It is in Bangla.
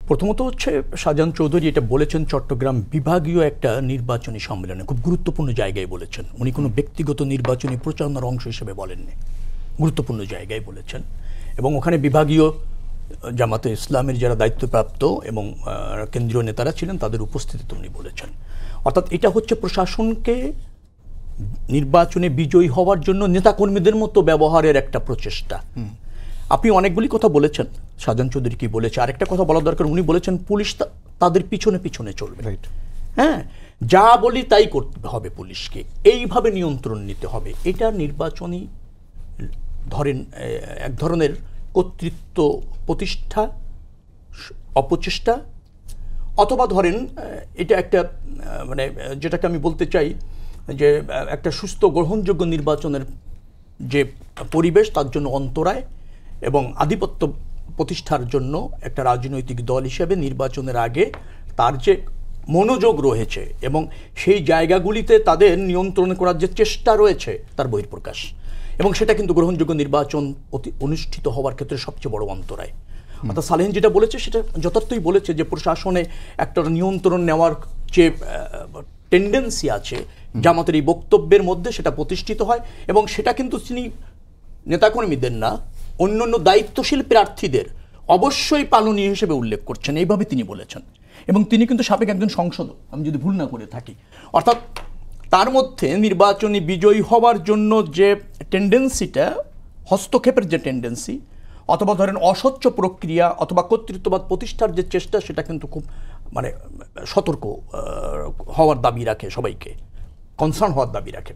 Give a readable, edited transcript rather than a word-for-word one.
প্রথমত হচ্ছে শাহজাহান চৌধুরী এটা বলেছেন চট্টগ্রাম বিভাগীয় একটা নির্বাচনী সম্মেলনে, খুব গুরুত্বপূর্ণ জায়গায় বলেছেন। উনি কোনো ব্যক্তিগত নির্বাচনী প্রচারণার অংশ হিসেবে বলেননি, গুরুত্বপূর্ণ জায়গায় বলেছেন। এবং ওখানে বিভাগীয় জামাতে ইসলামের যারা দায়িত্বপ্রাপ্ত এবং কেন্দ্রীয় নেতারা ছিলেন তাদের উপস্থিতিতে উনি বলেছেন। অর্থাৎ এটা হচ্ছে প্রশাসনকে নির্বাচনে বিজয়ী হওয়ার জন্য নেতাকর্মীদের মতো ব্যবহারের একটা প্রচেষ্টা। আপনি অনেকগুলি কথা বলেছেন, শাহজাহান চৌধুরী কি বলেছে, আরেকটা কথা বলা দরকার, উনি বলেছেন পুলিশ তাদের পিছনে পিছনে চলবে। হ্যাঁ, যা বলি তাই করতে হবে পুলিশকে, এইভাবে নিয়ন্ত্রণ নিতে হবে। এটা নির্বাচনী ধরেন এক ধরনের কর্তৃত্ব প্রতিষ্ঠা অপচেষ্টা, অথবা ধরেন এটা একটা মানে যেটাকে আমি বলতে চাই যে একটা সুস্থ গ্রহণযোগ্য নির্বাচনের যে পরিবেশ তার জন্য অন্তরায় এবং আধিপত্য প্রতিষ্ঠার জন্য একটা রাজনৈতিক দল হিসেবে নির্বাচনের আগে তার যে মনোযোগ রয়েছে এবং সেই জায়গাগুলিতে তাদের নিয়ন্ত্রণ করার যে চেষ্টা রয়েছে তার বহিঃপ্রকাশ। এবং সেটা কিন্তু গ্রহণযোগ্য নির্বাচন অনুষ্ঠিত হওয়ার ক্ষেত্রে সবচেয়ে বড় অন্তরায়। অর্থাৎ সালেহীন যেটা বলেছে সেটা যথার্থই বলেছে যে প্রশাসনে একটা নিয়ন্ত্রণ নেওয়ার যে টেন্ডেন্সি আছে জামাতের এই বক্তব্যের মধ্যে সেটা প্রতিষ্ঠিত হয়। এবং সেটা কিন্তু তিনি নেতাকর্মীদের না, অন্যান্য দায়িত্বশীল প্রার্থীদের অবশ্যই পালনীয় হিসেবে উল্লেখ করছেন, এইভাবে তিনি বলেছেন। এবং তিনি কিন্তু সাবেক একজন সংসদ, আমি যদি ভুল না করে থাকি। অর্থাৎ তার মধ্যে নির্বাচনী বিজয়ী হওয়ার জন্য যে টেন্ডেন্সিটা, হস্তক্ষেপের যে টেন্ডেন্সি, অথবা ধরেন অস্বচ্ছ প্রক্রিয়া অথবা কর্তৃত্ববাদ প্রতিষ্ঠার যে চেষ্টা, সেটা কিন্তু খুব মানে সতর্ক হওয়ার দাবি রাখে, সবাইকে কনসার্ন হওয়ার দাবি রাখে।